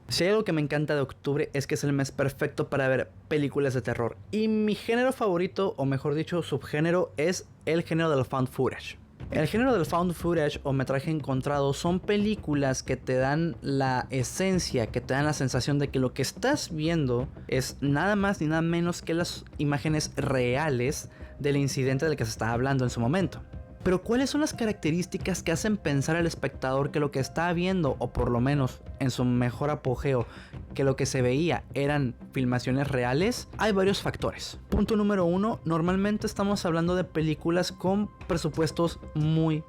Si hay algo que me encanta de octubre es que es el mes perfecto para ver películas de terror. Y mi género favorito, o mejor dicho, subgénero, es el género del found footage. El género del found footage o metraje encontrado son películas que te dan la esencia, que te dan la sensación de que lo que estás viendo es nada más ni nada menos que las imágenes reales del incidente del que se está hablando en su momento. Pero ¿cuáles son las características que hacen pensar al espectador que lo que está viendo, o por lo menos en su mejor apogeo, que lo que se veía eran filmaciones reales? Hay varios factores. Punto número 1, normalmente estamos hablando de películas con presupuestos muy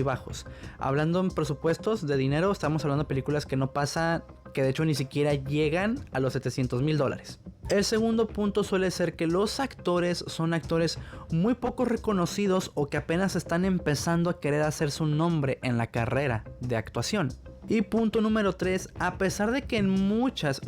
bajos. Hablando en presupuestos de dinero, estamos hablando de películas que no pasan, que de hecho ni siquiera llegan a los $700,000. El segundo punto suele ser que los actores son actores muy poco reconocidos o que apenas están empezando a querer hacer su nombre en la carrera de actuación. Y punto número 3, a pesar de que en muchas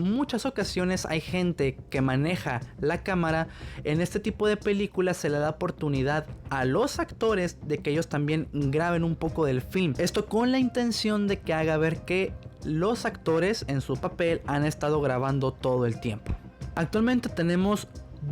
ocasiones hay gente que maneja la cámara, en este tipo de películas se le da oportunidad a los actores de que ellos también graben un poco del film. Esto con la intención de que haga ver que los actores en su papel han estado grabando todo el tiempo. Actualmente tenemos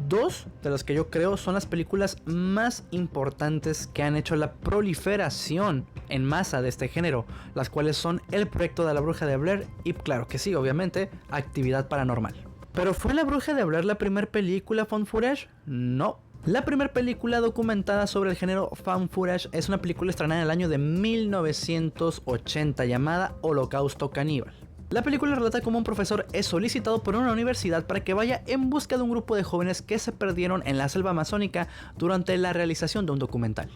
dos de las que yo creo son las películas más importantes que han hecho la proliferación en masa de este género, las cuales son El proyecto de la bruja de Blair y, claro que sí, obviamente, Actividad Paranormal. ¿Pero fue La bruja de Blair la primera película found footage? No. La primera película documentada sobre el género found footage es una película estrenada en el año de 1980 llamada Holocausto Caníbal. La película relata cómo un profesor es solicitado por una universidad para que vaya en busca de un grupo de jóvenes que se perdieron en la selva amazónica durante la realización de un documental.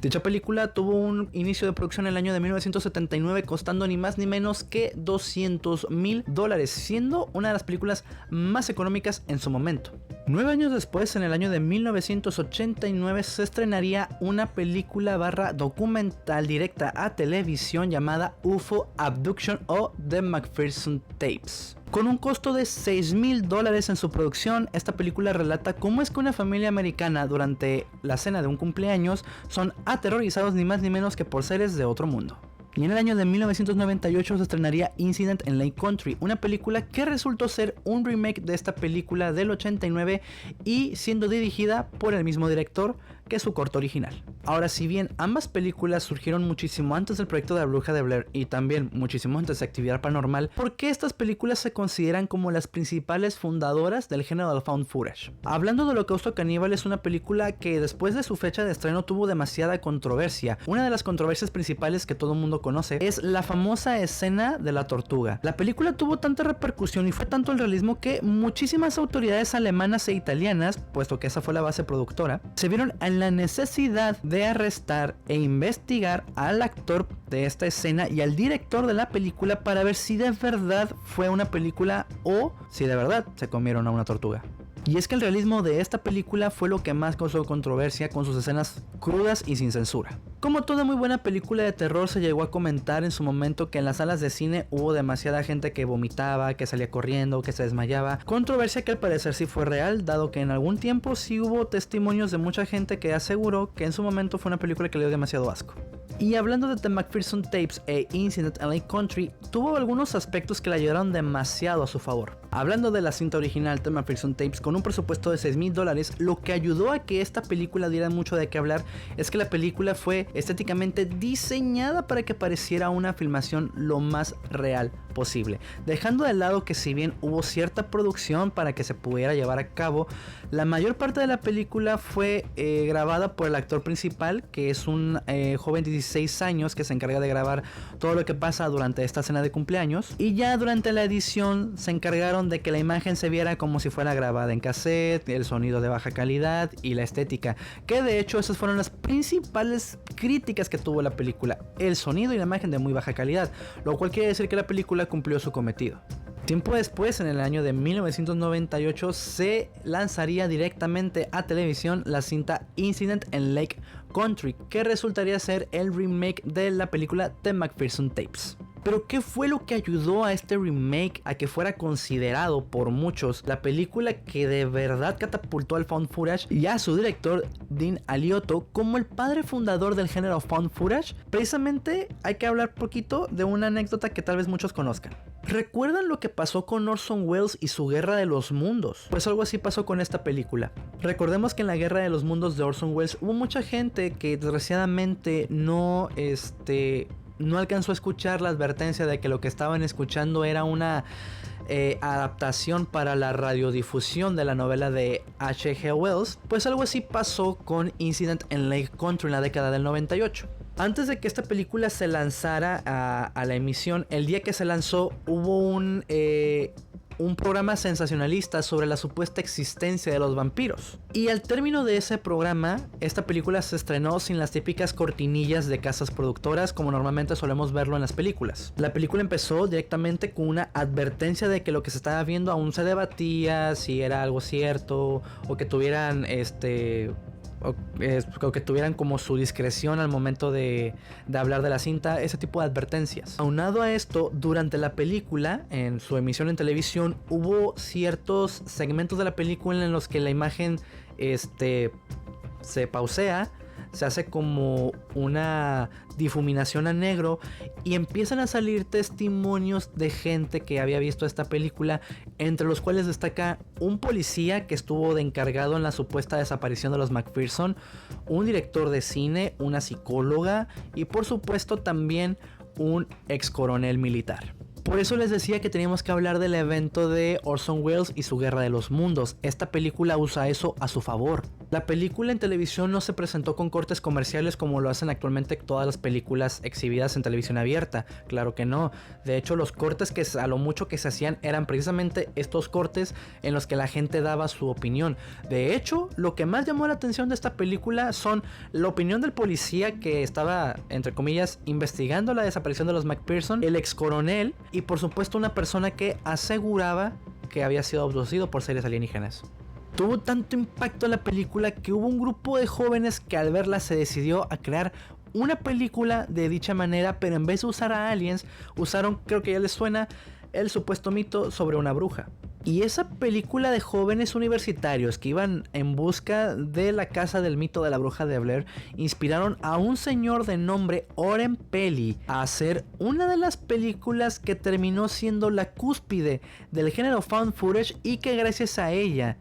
Dicha película tuvo un inicio de producción en el año de 1979, costando ni más ni menos que $200,000, siendo una de las películas más económicas en su momento. 9 años después, en el año de 1989, se estrenaría una película / documental directa a televisión llamada UFO Abduction o The McPherson Tapes. Con un costo de $6,000 en su producción, esta película relata cómo es que una familia americana durante la cena de un cumpleaños son aterrorizados ni más ni menos que por seres de otro mundo. Y en el año de 1998 se estrenaría Incident in Lake Country, una película que resultó ser un remake de esta película del 89 y siendo dirigida por el mismo director que su corto original. Ahora, si bien ambas películas surgieron muchísimo antes del proyecto de la bruja de Blair y también muchísimo antes de Actividad Paranormal, ¿por qué estas películas se consideran como las principales fundadoras del género del found footage? Hablando de Holocausto Caníbal, es una película que después de su fecha de estreno tuvo demasiada controversia. Una de las controversias principales que todo el mundo conoce es la famosa escena de la tortuga. La película tuvo tanta repercusión y fue tanto el realismo que muchísimas autoridades alemanas e italianas, puesto que esa fue la base productora, se vieron en la necesidad de arrestar e investigar al actor de esta escena y al director de la película para ver si de verdad fue una película o si de verdad se comieron a una tortuga. Y es que el realismo de esta película fue lo que más causó controversia, con sus escenas crudas y sin censura. Como toda muy buena película de terror, se llegó a comentar en su momento que en las salas de cine hubo demasiada gente que vomitaba, que salía corriendo, que se desmayaba. Controversia que al parecer sí fue real, dado que en algún tiempo sí hubo testimonios de mucha gente que aseguró que en su momento fue una película que le dio demasiado asco. Y hablando de The McPherson Tapes e Incident in Lake Country, tuvo algunos aspectos que le ayudaron demasiado a su favor. Hablando de la cinta original The McPherson Tapes, con un presupuesto de $6,000, lo que ayudó a que esta película diera mucho de qué hablar es que la película fue estéticamente diseñada para que pareciera una filmación lo más real posible, dejando de lado que si bien hubo cierta producción para que se pudiera llevar a cabo, la mayor parte de la película fue grabada por el actor principal, que es un joven de 16 años que se encarga de grabar todo lo que pasa durante esta cena de cumpleaños, y ya durante la edición se encargaron de que la imagen se viera como si fuera grabada en cassette, el sonido de baja calidad y la estética, que de hecho esas fueron las principales críticas que tuvo la película, el sonido y la imagen de muy baja calidad, lo cual quiere decir que la película cumplió su cometido. Tiempo después, en el año de 1998, se lanzaría directamente a televisión la cinta Incident in Lake Country, que resultaría ser el remake de la película The McPherson Tapes. Pero ¿qué fue lo que ayudó a este remake a que fuera considerado por muchos la película que de verdad catapultó al found footage y a su director Dean Alioto como el padre fundador del género found footage? Precisamente hay que hablar poquito de una anécdota que tal vez muchos conozcan. ¿Recuerdan lo que pasó con Orson Welles y su Guerra de los Mundos? Pues algo así pasó con esta película. Recordemos que en la Guerra de los Mundos de Orson Welles hubo mucha gente que desgraciadamente no alcanzó a escuchar la advertencia de que lo que estaban escuchando era una adaptación para la radiodifusión de la novela de H.G. Wells. Pues algo así pasó con Incident in Lake Country en la década del 98. Antes de que esta película se lanzara a la emisión, el día que se lanzó hubo un programa sensacionalista sobre la supuesta existencia de los vampiros. Y al término de ese programa, esta película se estrenó sin las típicas cortinillas de casas productoras como normalmente solemos verlo en las películas. La película empezó directamente con una advertencia de que lo que se estaba viendo aún se debatía si era algo cierto o que tuvieran o que tuvieran como su discreción al momento de hablar de la cinta, ese tipo de advertencias. Aunado a esto, durante la película, en su emisión en televisión, hubo ciertos segmentos de la película en los que la imagen se pausea, se hace como una difuminación a negro y empiezan a salir testimonios de gente que había visto esta película, entre los cuales destaca un policía que estuvo de encargado en la supuesta desaparición de los McPherson, un director de cine, una psicóloga y por supuesto también un ex coronel militar. Por eso les decía que teníamos que hablar del evento de Orson Welles y su Guerra de los Mundos. Esta película usa eso a su favor. La película en televisión no se presentó con cortes comerciales como lo hacen actualmente todas las películas exhibidas en televisión abierta. Claro que no. De hecho, los cortes que a lo mucho que se hacían eran precisamente estos cortes en los que la gente daba su opinión. De hecho, lo que más llamó la atención de esta película son la opinión del policía que estaba, entre comillas, investigando la desaparición de los McPherson, el ex coronel y por supuesto una persona que aseguraba que había sido abducido por seres alienígenas. Tuvo tanto impacto la película que hubo un grupo de jóvenes que al verla se decidió a crear una película de dicha manera, pero en vez de usar a aliens, usaron, creo que ya les suena, el supuesto mito sobre una bruja. Y esa película de jóvenes universitarios que iban en busca de la casa del mito de la bruja de Blair inspiraron a un señor de nombre Oren Peli a hacer una de las películas que terminó siendo la cúspide del género found footage y que gracias a ella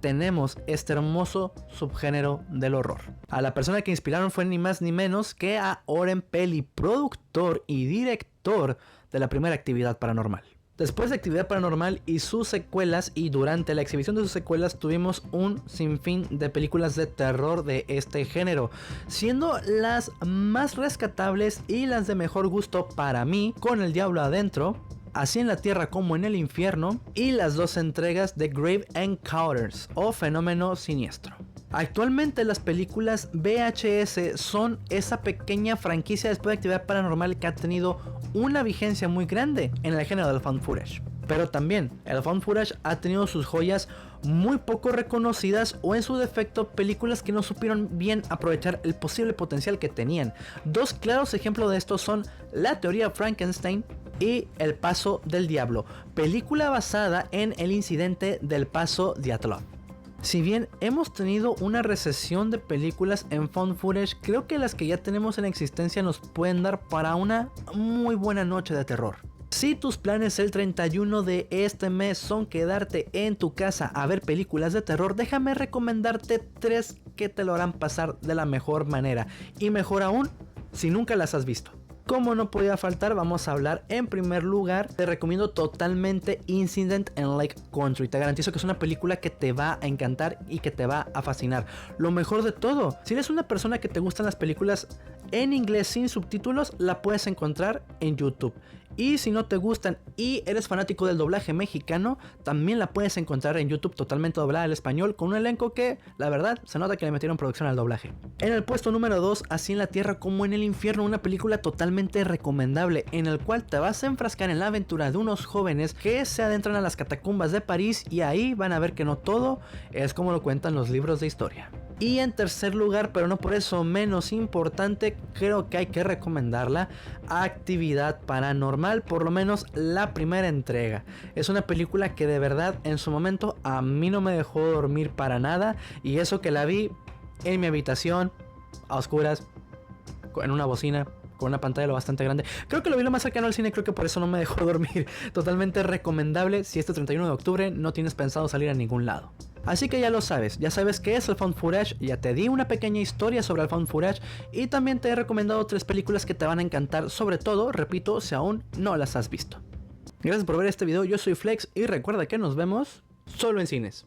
tenemos este hermoso subgénero del horror. A la persona que inspiraron fue ni más ni menos que a Oren Peli, productor y director de la primera Actividad Paranormal. Después de Actividad Paranormal y sus secuelas, y durante la exhibición de sus secuelas, tuvimos un sinfín de películas de terror de este género, siendo las más rescatables y las de mejor gusto para mí, Con el Diablo Adentro, Así en la Tierra como en el Infierno, y las dos entregas de Grave Encounters o Fenómeno Siniestro. Actualmente las películas VHS son esa pequeña franquicia después de Actividad Paranormal que ha tenido una vigencia muy grande en el género del found footage. Pero también el found footage ha tenido sus joyas muy poco reconocidas o en su defecto películas que no supieron bien aprovechar el posible potencial que tenían. Dos claros ejemplos de esto son La Teoría Frankenstein y El Paso del Diablo, película basada en el incidente del Paso Dyatlov. Si bien hemos tenido una recesión de películas en found footage, creo que las que ya tenemos en existencia nos pueden dar para una muy buena noche de terror. Si tus planes el 31 de este mes son quedarte en tu casa a ver películas de terror, déjame recomendarte 3 que te lo harán pasar de la mejor manera. Y mejor aún, si nunca las has visto. Como no podía faltar, vamos a hablar en primer lugar, te recomiendo totalmente Incident in Lake Country. Te garantizo que es una película que te va a encantar y que te va a fascinar. Lo mejor de todo, si eres una persona que te gustan las películas en inglés sin subtítulos, la puedes encontrar en YouTube. Y si no te gustan y eres fanático del doblaje mexicano, también la puedes encontrar en YouTube totalmente doblada al español, con un elenco que, la verdad, se nota que le metieron producción al doblaje. En el puesto número 2, Así en la Tierra como en el Infierno, una película totalmente recomendable, en el cual te vas a enfrascar en la aventura de unos jóvenes que se adentran a las catacumbas de París y ahí van a ver que no todo es como lo cuentan los libros de historia. Y en tercer lugar, pero no por eso menos importante, creo que hay que recomendarla, Actividad Paranormal, por lo menos la primera entrega. Es una película que de verdad en su momento a mí no me dejó dormir para nada, y eso que la vi en mi habitación, a oscuras, en una bocina, con una pantalla lo bastante grande. Creo que lo vi lo más cercano al cine, creo que por eso no me dejó dormir. Totalmente recomendable si este 31 de octubre no tienes pensado salir a ningún lado. Así que ya lo sabes, ya sabes qué es el found footage, ya te di una pequeña historia sobre el found footage y también te he recomendado 3 películas que te van a encantar, sobre todo, repito, si aún no las has visto. Gracias por ver este video, yo soy Flex y recuerda que nos vemos solo en cines.